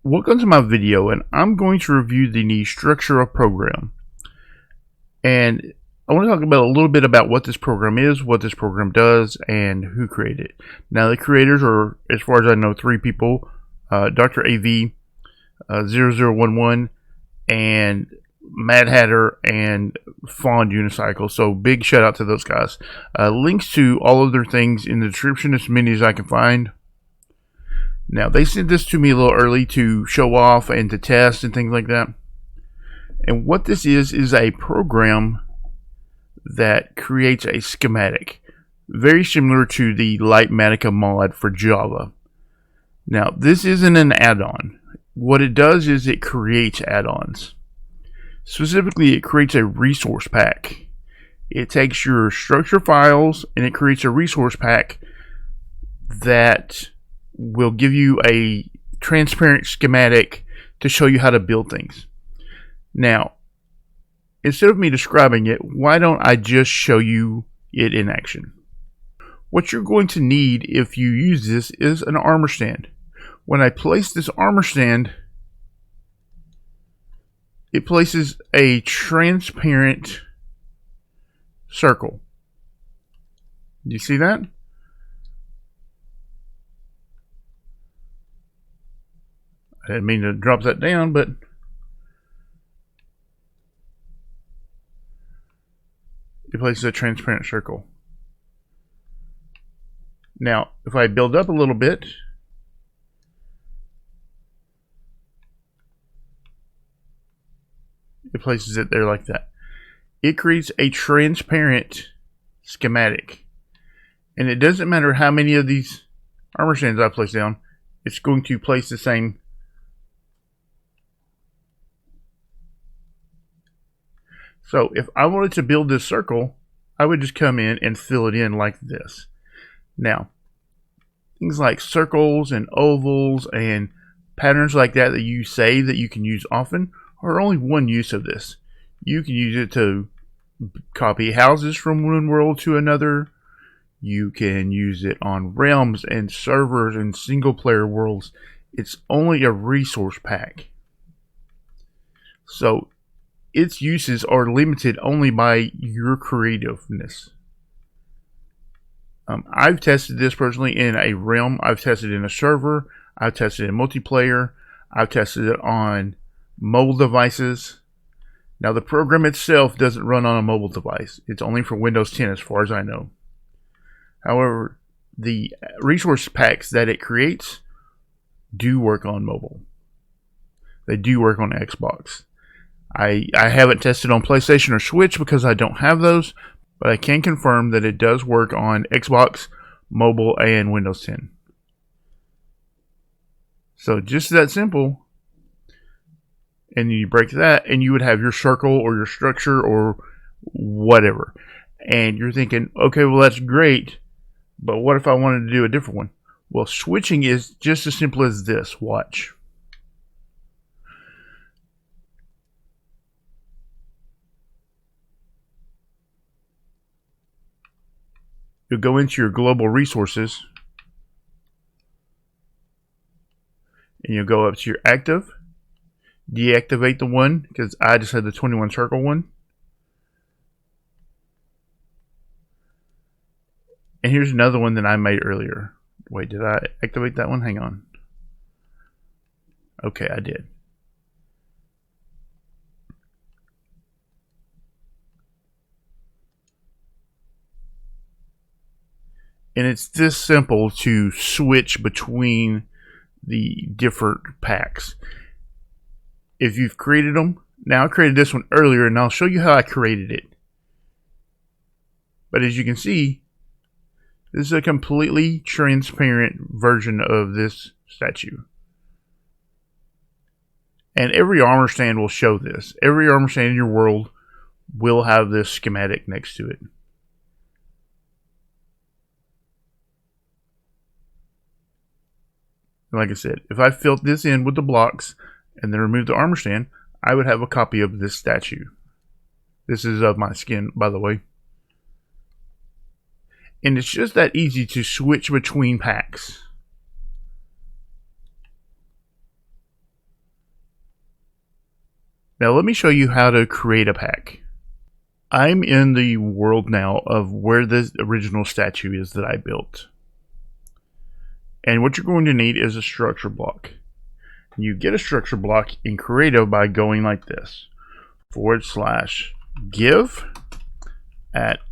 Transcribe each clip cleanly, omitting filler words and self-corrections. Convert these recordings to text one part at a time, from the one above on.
Welcome to my video, and I'm going to review the new Structura program. And I want to talk about a little bit about what this program is, what this program does, and who created it. Now, the creators are, as far as I know, three people: Dr. AV, 0011, and MadHatter, and Fond Unicycle. So big shout out to those guys. Links to all of their things in the description, as many as I can find. Now, they sent this to me a little early to show off and to test and things like that. And what this is a program that creates a schematic, very similar to the Litematica mod for Java. Now, this isn't an add-on. What it does is it creates add-ons. Specifically, it creates a resource pack. It takes your structure files and it creates a resource pack that will give you a transparent schematic to show you how to build things. Now, instead of me describing it, why don't I just show you it in action? What you're going to need if you use this is an armor stand. When I place this armor stand, it places a transparent circle. Do you see that? I didn't mean to drop that down, but it places a transparent circle. Now, if I build up a little bit, it places it there like that. It creates a transparent schematic. And it doesn't matter how many of these armor stands I place down, it's going to place the same. So if I wanted to build this circle, I would just come in and fill it in like this. Now, things like circles and ovals and patterns like that that you save that you can use often are only one use of this. You can use it to copy houses from one world to another. You can use it on realms and servers and single player worlds. It's only a resource pack. So its uses are limited only by your creativeness. I've tested this personally in a realm. I've tested it in a server. I've tested it in multiplayer. I've tested it on mobile devices. Now, the program itself doesn't run on a mobile device. It's only for Windows 10 as far as I know. However, the resource packs that it creates do work on mobile. They do work on Xbox. I haven't tested on PlayStation or Switch because I don't have those, but I can confirm that it does work on Xbox, mobile, and Windows 10. So just that simple. And you break that, and you would have your circle or your structure or whatever. And you're thinking, okay, well, that's great, but what if I wanted to do a different one? Well, switching is just as simple as this. Watch. You'll go into your global resources, and you'll go up to your active, deactivate the one, because I just had the 21 circle one. And here's another one that I made earlier. Wait, did I activate that one? Hang on. Okay, I did. And it's this simple to switch between the different packs. If you've created them, now I created this one earlier and I'll show you how I created it. But as you can see, this is a completely transparent version of this statue. And every armor stand will show this. Every armor stand in your world will have this schematic next to it. Like I said, if I filled this in with the blocks and then removed the armor stand, I would have a copy of this statue. This is of my skin, by the way. And it's just that easy to switch between packs. Now let me show you how to create a pack. I'm in the world now of where the original statue is that I built. And what you're going to need is a structure block. You get a structure block in Creative by going like this: /give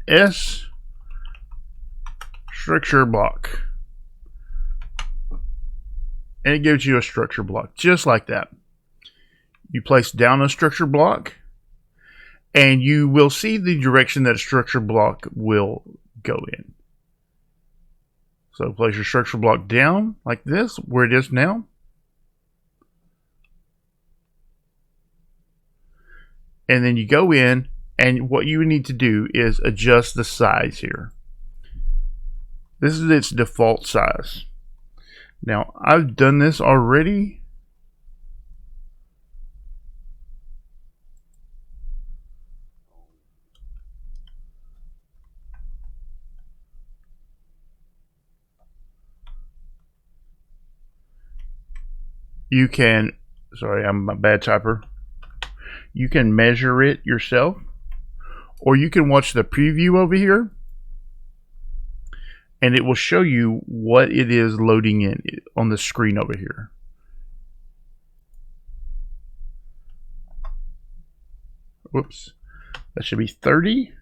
@s structure block. And it gives you a structure block just like that. You place down a structure block, and you will see the direction that a structure block will go in. So place your structure block down like this, where it is now. And then you go in, and what you need to do is adjust the size here. This is its default size. Now, I've done this already. You can, sorry, I'm a bad typer. You can measure it yourself, or you can watch the preview over here, and it will show you what it is loading in on the screen over here. Whoops, that should be 30.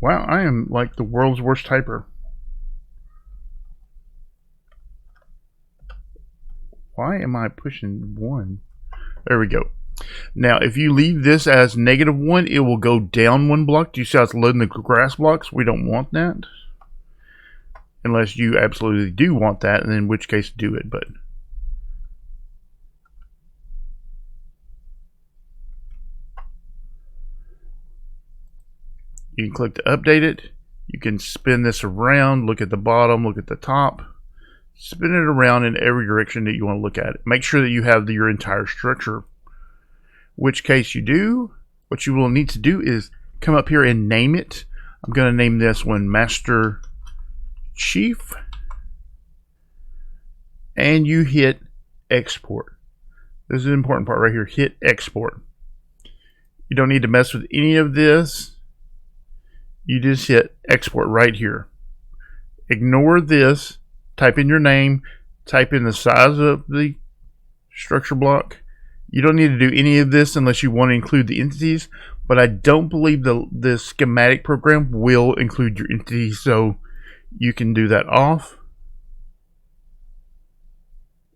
Wow, I am like the world's worst typer. Why am I pushing 1? There we go. Now, if you leave this as -1, it will go down 1 block. Do you see how it's loading the grass blocks? We don't want that. Unless you absolutely do want that, and in which case do it. But you can click to update it. You can spin this around, look at the bottom, look at the top. Spin it around in every direction that you want to look at it. Make sure that you have your entire structure. Which case you do, what you will need to do is come up here and name it. I'm going to name this one Master Chief. And you hit export. This is an important part right here. Hit export. You don't need to mess with any of this. You just hit export right here. Ignore this. Type in your name, type in the size of the structure block. You don't need to do any of this unless you want to include the entities, but I don't believe the schematic program will include your entities, so you can do that off.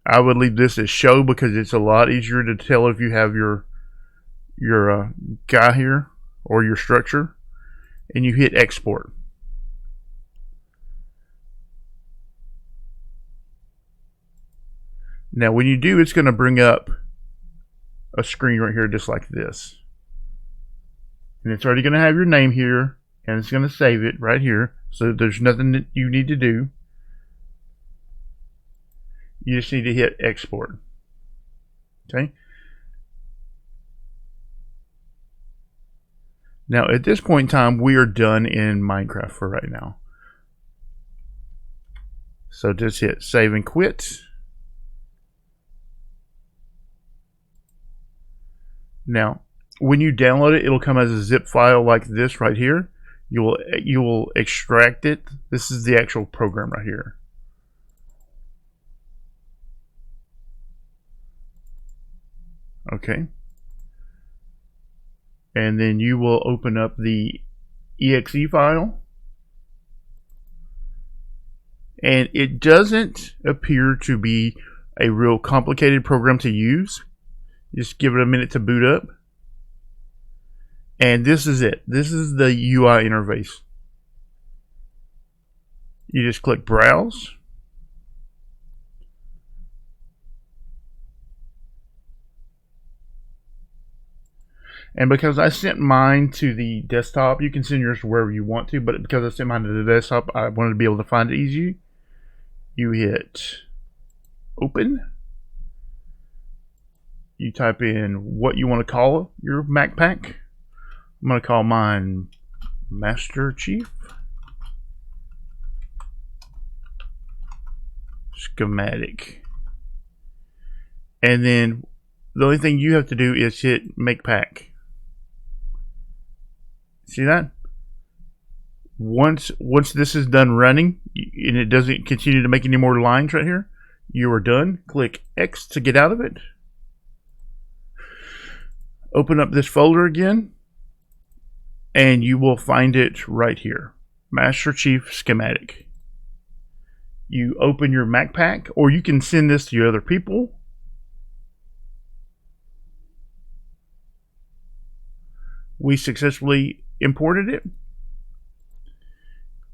I would leave this as show because it's a lot easier to tell if you have your guy here or your structure, and you hit export. Now when you do, it's going to bring up a screen right here just like this. And it's already going to have your name here, and it's going to save it right here. So there's nothing that you need to do. You just need to hit export. Okay. Now at this point in time, we are done in Minecraft for right now. So just hit save and quit. Now, when you download it, it'll come as a zip file like this right here. You will extract it. This is the actual program right here. Okay. And then you will open up the exe file. And it doesn't appear to be a real complicated program to use. Just give it a minute to boot up. And this is it. This is the UI interface. You just click browse. And because I sent mine to the desktop, you can send yours to wherever you want to, but because I sent mine to the desktop, I wanted to be able to find it easy. You hit open. You type in what you want to call your Mac pack. I'm going to call mine Master Chief Schematic. And then the only thing you have to do is hit make pack. See that? Once this is done running and it doesn't continue to make any more lines right here, you are done. Click X to get out of it. Open up this folder again, and you will find it right here. Master Chief Schematic. You open your Mac pack, or you can send this to your other people. We successfully imported it.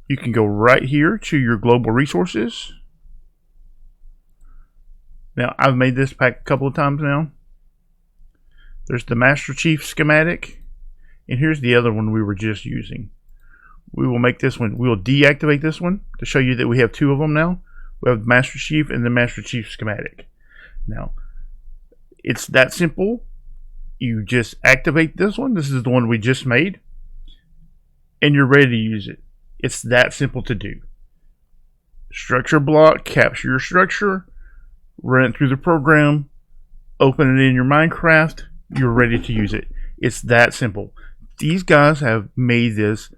You can go right here to your global resources. Now, I've made this pack a couple of times now. There's the Master Chief Schematic, and here's the other one we were just using. We will make this one, we will deactivate this one to show you that we have two of them now. We have the Master Chief and the Master Chief Schematic. Now, it's that simple. You just activate this one. This is the one we just made, and you're ready to use it. It's that simple to do. Structure block, capture your structure, run it through the program, open it in your Minecraft, you're ready to use it. It's that simple. These guys have made this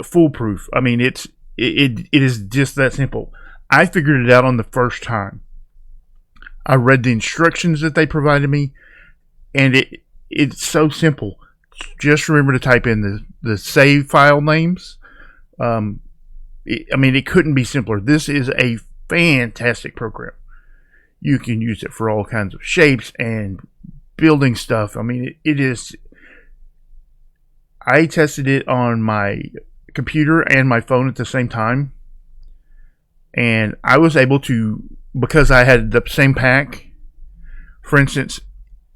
foolproof. I mean, it is just that simple. I figured it out on the first time. I read the instructions that they provided me, and it's so simple. Just remember to type in the save file names. I mean, it couldn't be simpler. This is a fantastic program. You can use it for all kinds of shapes and building stuff. I mean, it is. I tested it on my computer and my phone at the same time, and I was able to, because I had the same pack. For instance,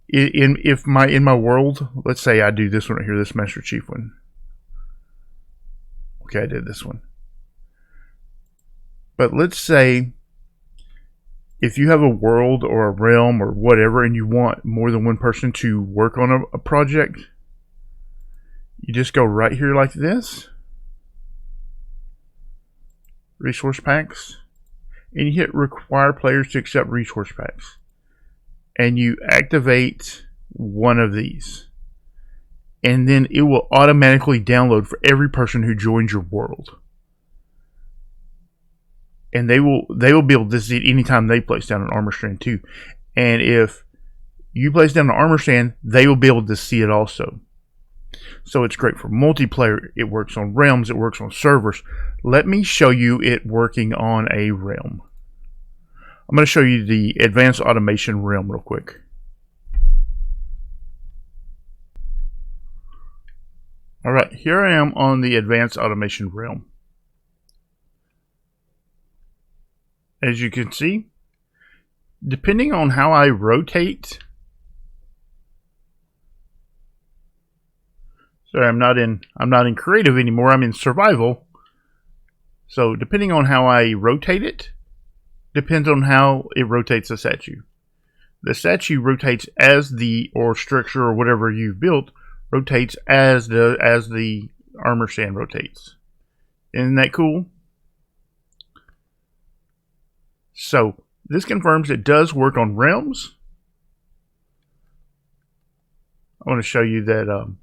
in my world, let's say I do this one right here, this Master Chief one. Okay, I did this one. But let's say if you have a world or a realm or whatever, and you want more than one person to work on a project, you just go right here like this, resource packs, and you hit require players to accept resource packs, and you activate one of these, and then it will automatically download for every person who joins your world. And they will be able to see it anytime they place down an armor strand too. And if you place down an armor strand, they will be able to see it also. So it's great for multiplayer. It works on realms. It works on servers. Let me show you it working on a realm. I'm going to show you the advanced automation realm real quick. Alright, here I am on the advanced automation realm. As you can see, depending on how I rotate, sorry, I'm not in creative anymore, I'm in survival. So depending on how I rotate it, depends on how it rotates the statue. The statue rotates as or structure or whatever you've built rotates as the armor stand rotates. Isn't that cool? So this confirms it does work on realms. I want to show you that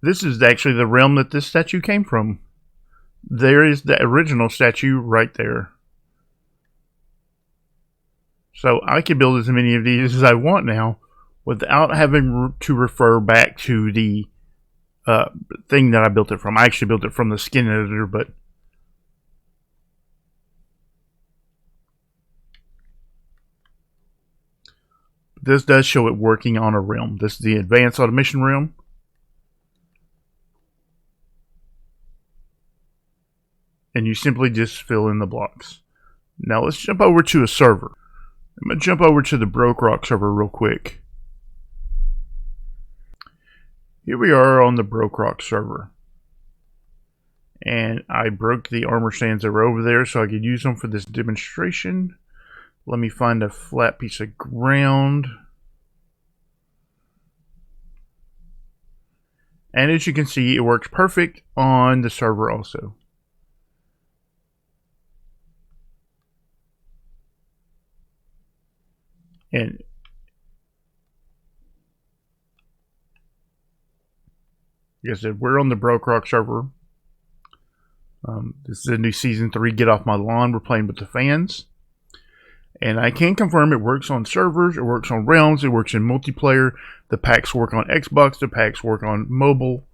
this is actually the realm that this statue came from. There is the original statue right there. So I can build as many of these as I want now without having to refer back to the thing that I built it from. I actually built it from the skin editor, but this does show it working on a realm. This is the advanced automation realm. And you simply just fill in the blocks. Now let's jump over to a server. I'm going to jump over to the Bedrock server real quick. Here we are on the Bedrock server. And I broke the armor stands that were over there so I could use them for this demonstration. Let me find a flat piece of ground. And as you can see, it works perfect on the server also. And like I said, we're on the Bedrock server. This is a new season 3. Get off my lawn. We're playing with the fans. And I can confirm it works on servers, it works on realms, it works in multiplayer. The packs work on Xbox, the packs work on mobile.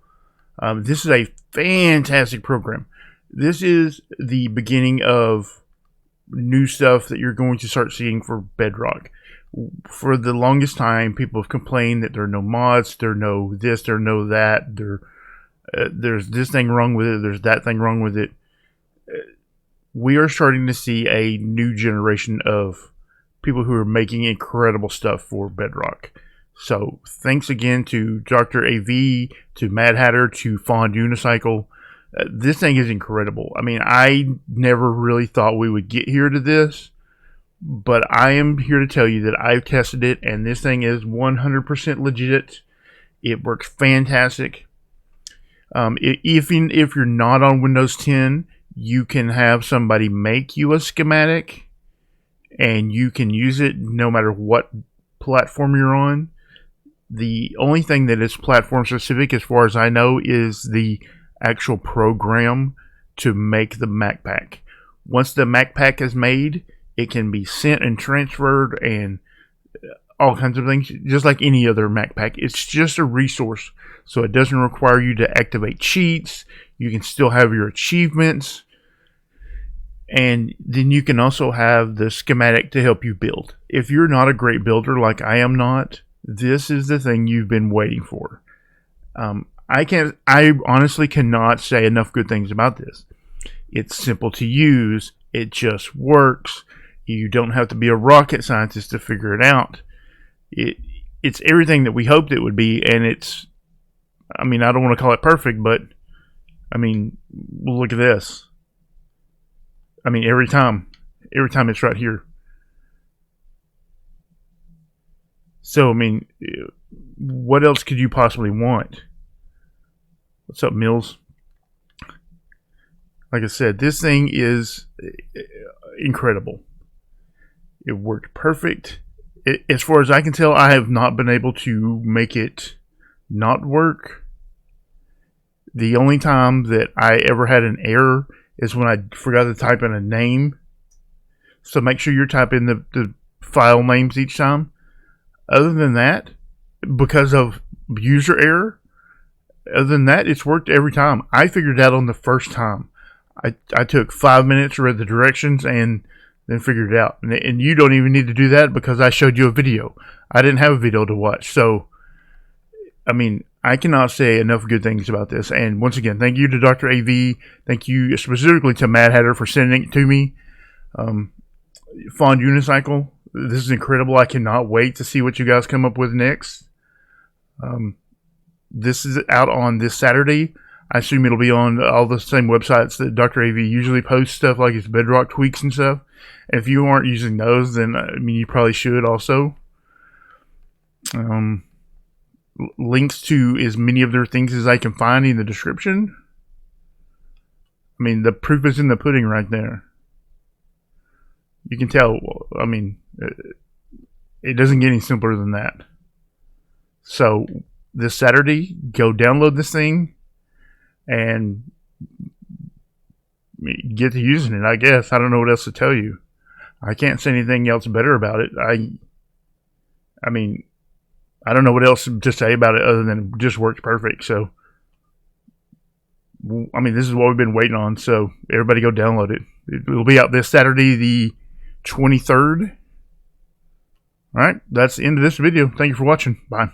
This is a fantastic program. This is the beginning of new stuff that you're going to start seeing for Bedrock. For the longest time, people have complained that there are no mods, there are no this, there are no that, there's this thing wrong with it, there's that thing wrong with it. We are starting to see a new generation of people who are making incredible stuff for Bedrock. So thanks again to Dr. AV, to MadHatter, to Fond Unicycle. This thing is incredible. I mean, I never really thought we would get here to this, but I am here to tell you that I've tested it, and this thing is 100% legit. It works fantastic. If you're not on Windows 10, you can have somebody make you a schematic, and you can use it no matter what platform you're on. The only thing that is platform specific, as far as I know, is the actual program to make the Mac pack. Once the Mac pack is made, it can be sent and transferred and all kinds of things, just like any other Mac pack. It's just a resource, so it doesn't require you to activate cheats. You can still have your achievements, and then you can also have the schematic to help you build. If you're not a great builder like I am not, this is the thing you've been waiting for. I honestly cannot say enough good things about this. It's simple to use. It just works. You don't have to be a rocket scientist to figure it out. It's everything that we hoped it would be, and it's, I mean, I don't want to call it perfect, but I mean, look at this. I mean, every time it's right here. So, I mean, what else could you possibly want? What's up, Mills? Like I said, this thing is incredible. It worked perfect. As far as I can tell, I have not been able to make it not work. The only time that I ever had an error is when I forgot to type in a name. So make sure you're typing the file names each time. Other than that, because of user error, other than that, it's worked every time. I figured it out on the first time. I took 5 minutes, read the directions, and then figured it out. And you don't even need to do that because I showed you a video. I didn't have a video to watch. So, I mean, I cannot say enough good things about this. And once again, thank you to Dr. AV. Thank you specifically to MadHatter for sending it to me. Fond Unicycle. This is incredible. I cannot wait to see what you guys come up with next. This is out on this Saturday. I assume it'll be on all the same websites that Dr. AV usually posts stuff, like his Bedrock Tweaks and stuff. And if you aren't using those, then I mean, you probably should also. Links to as many of their things as I can find in the description. I mean, the proof is in the pudding right there. You can tell, I mean, it doesn't get any simpler than that. So, this Saturday, go download this thing and get to using it, I guess. I don't know what else to tell you. I can't say anything else better about it. I mean, I don't know what else to say about it other than it just works perfect. So, I mean, this is what we've been waiting on. So, everybody go download it. It'll be out this Saturday, the 23rd. Alright, that's the end of this video. Thank you for watching. Bye.